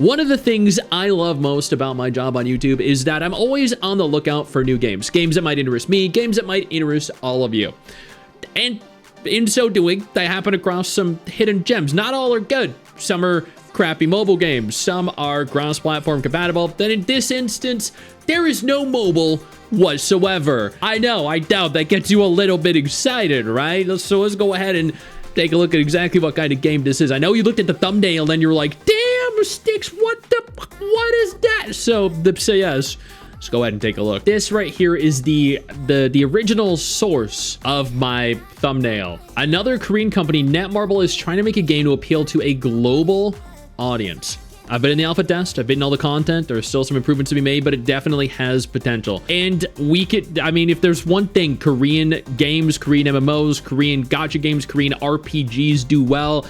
One of the things I love most about my job on YouTube is that I'm always on the lookout for new games. Games that might interest me, games that might interest all of you. And in so doing, I happen across some hidden gems. Not all are good. Some are crappy mobile games. Some are cross-platform compatible. Then in this instance, there is no mobile whatsoever. I know, I doubt that gets you a little bit excited, right? So let's go ahead and take a look at exactly what kind of game this is. I know you looked at the thumbnail and you're like, damn, STIX, what is that? So yes, let's go ahead and take a look. This right here is the original source of my thumbnail. Another Korean company, Netmarble, is trying to make a game to appeal to a global audience. I've been in the alpha test. I've been in all the content. There's still some improvements to be made, but it definitely has potential. And we could, I mean, if there's one thing Korean games, Korean MMOs, Korean gacha games, Korean RPGs do well,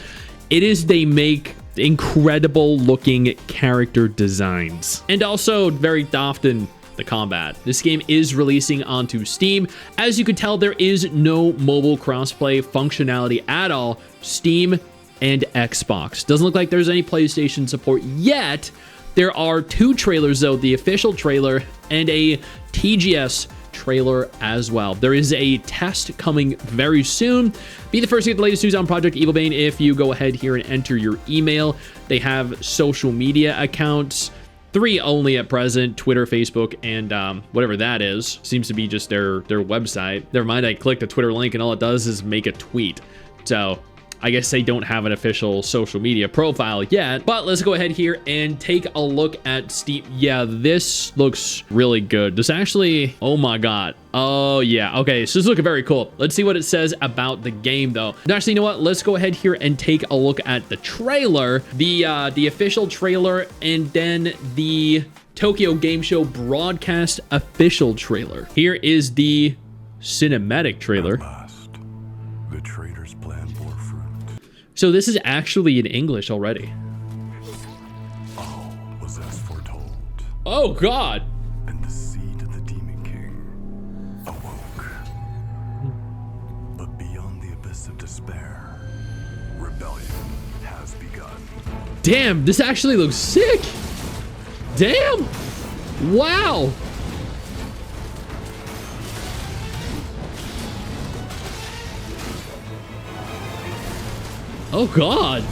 it is they make incredible looking character designs. And also very often the combat. This game is releasing onto Steam. As you can tell, there is no mobile crossplay functionality at all. Steam and Xbox. Doesn't look like there's any PlayStation support yet. There are two trailers though, the official trailer and a TGS trailer as well. There is a test coming very soon. Be the first to get the latest news on Project Evil Bane if you go ahead here and enter your email. They have social media accounts. 3 only at present: Twitter, Facebook, and whatever that is. Seems to be just their website. Never mind, I clicked the Twitter link and all it does is make a tweet. So I guess they don't have an official social media profile yet, but let's go ahead here and take a look at Steam. Yeah, this looks really good. This actually, oh my God. Oh yeah, okay, so this is looking very cool. Let's see what it says about the game though. Actually, you know what? Let's go ahead here and take a look at the trailer, the official trailer, and then the Tokyo Game Show broadcast official trailer. Here is the cinematic trailer. The trader's plan bore fruit. So this is actually in English already. All was as foretold. Oh God. And the seed of the Demon King awoke. But beyond the abyss of despair, rebellion has begun. Damn, this actually looks sick. Damn. Wow. Oh God.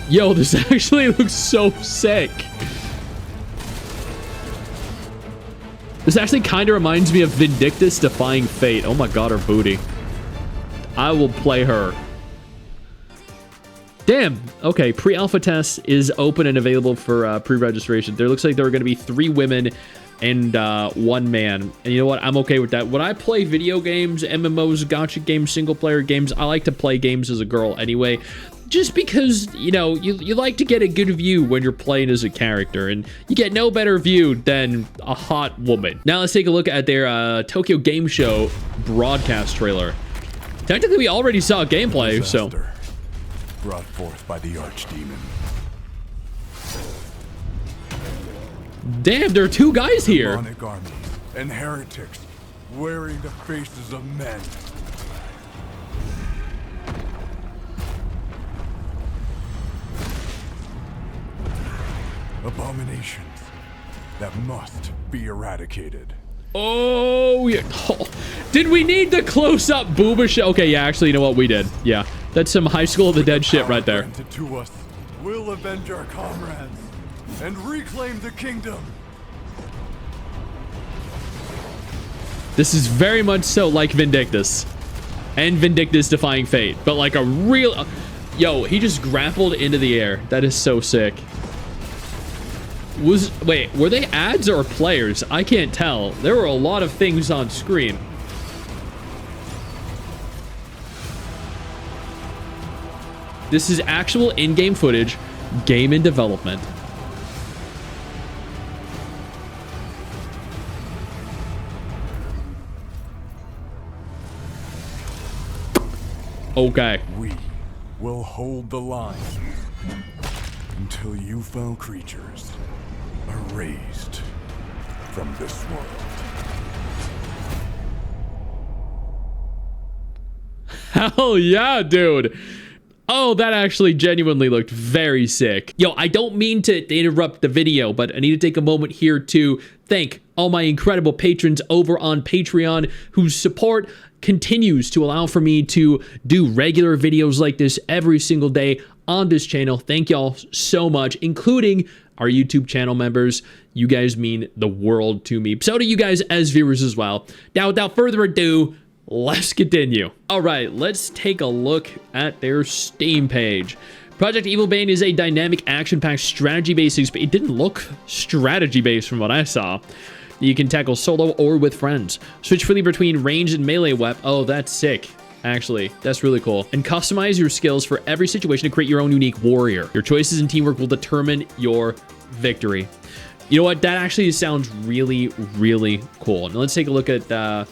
Yo, this actually looks so sick. This actually kind of reminds me of Vindictus defying fate. Oh my God, her booty. I will play her. Damn. Okay, pre-alpha test is open and available for pre-registration. There looks like there are going to be 3 women and 1 man. And you know what? I'm okay with that. When I play video games, MMOs, gacha games, single-player games, I like to play games as a girl anyway. Just because, you know, you like to get a good view when you're playing as a character, and you get no better view than a hot woman. Now let's take a look at their Tokyo Game Show broadcast trailer. Technically, we already saw gameplay, so... Brought forth by the archdemon. Damn, there are 2 guys here. Demonic armies and heretics wearing the faces of men. Abominations that must be eradicated. Oh, yeah. Oh. Did we need the close-up booba shot? Okay, yeah, actually, you know what? We did. Yeah, that's some High School of the Dead shit right there. To us, we'll avenge our comrades and reclaim the kingdom. This is very much so like Vindictus. And Vindictus defying fate. But like a real... Yo, he just grappled into the air. That is so sick. Wait, were they ads or players? I can't tell. There were a lot of things on screen. This is actual in-game footage, game in development. Okay. We will hold the line until you foul creatures are raised from this world. Hell yeah, dude. Oh, that actually genuinely looked very sick. Yo, I don't mean to interrupt the video, but I need to take a moment here to thank all my incredible patrons over on Patreon whose support continues to allow for me to do regular videos like this every single day on this channel. Thank y'all so much, including our YouTube channel members. You guys mean the world to me. So do you guys as viewers as well. Now, without further ado, let's continue. All right, let's take a look at their Steam page. Project Evil Bane is a dynamic action-packed strategy-based experience. It didn't look strategy-based from what I saw. You can tackle solo or with friends. Switch freely between range and melee weapon. Oh, that's sick. Actually, that's really cool. And customize your skills for every situation to create your own unique warrior. Your choices and teamwork will determine your victory. You know what? That actually sounds really, really cool. Now let's take a look at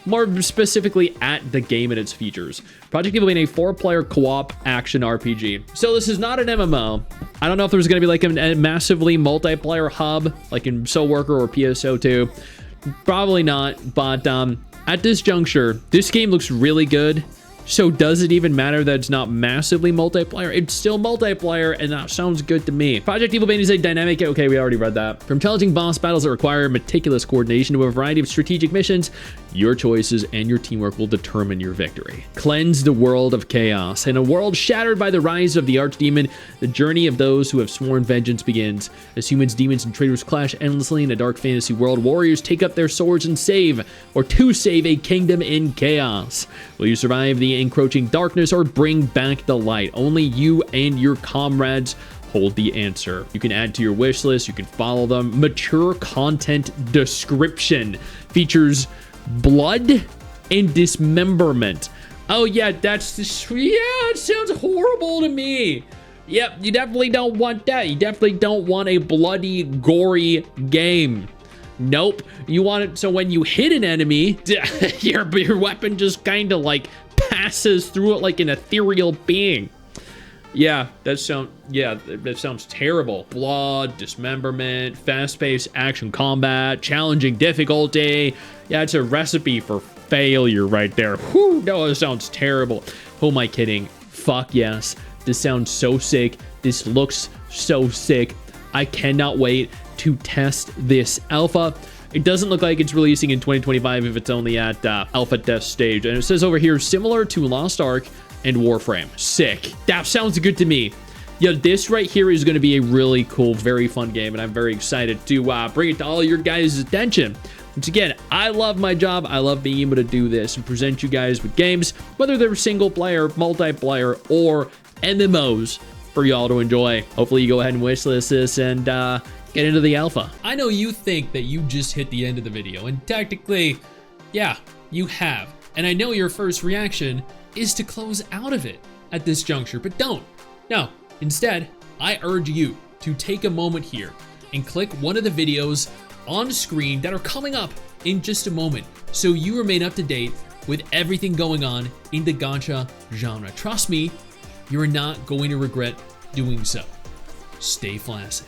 more specifically at the game and its features. Project Evil Bane, a 4-player co-op action RPG. So this is not an MMO. I don't know if there's going to be like a massively multiplayer hub like in Soul Worker or PSO2. Probably not. But at this juncture, this game looks really good. So does it even matter that it's not massively multiplayer? It's still multiplayer, and that sounds good to me. Project Evil Bane is a dynamic... Okay, we already read that. From challenging boss battles that require meticulous coordination to a variety of strategic missions, your choices and your teamwork will determine your victory. Cleanse the world of chaos. In a world shattered by the rise of the archdemon, the journey of those who have sworn vengeance begins. As humans, demons, and traitors clash endlessly in a dark fantasy world, warriors take up their swords and save, or to save a kingdom in chaos. Will you survive the encroaching darkness or bring back the light? Only you and your comrades hold the answer. You can add to your wish list. You can follow them. Mature content description features blood and dismemberment. Oh yeah, that's just, yeah, it sounds horrible to me. Yep, you definitely don't want that. You definitely don't want a bloody, gory game. Nope. You want it so when you hit an enemy, your weapon just kind of like passes through it like an ethereal being. Yeah, that sounds terrible. Blood, dismemberment, fast-paced action combat, challenging difficulty. Yeah, it's a recipe for failure right there. Whew, no, that sounds terrible. Who am I kidding? Fuck yes. This sounds so sick. This looks so sick. I cannot wait to test this alpha. It doesn't look like it's releasing in 2025 if it's only at alpha test stage. And it says over here, similar to Lost Ark and Warframe. Sick. That sounds good to me. Yeah, this right here is going to be a really cool, very fun game, and I'm very excited to bring it to all your guys' attention. Once again, I love my job. I love being able to do this and present you guys with games, whether they're single player, multiplayer, or MMOs for y'all to enjoy. Hopefully you go ahead and wishlist this and get into the alpha. I know you think that you just hit the end of the video, and technically, yeah, you have. And I know your first reaction is to close out of it at this juncture, but don't. No, instead, I urge you to take a moment here and click one of the videos on screen that are coming up in just a moment so you remain up to date with everything going on in the gacha genre. Trust me, you're not going to regret doing so. Stay flaccid.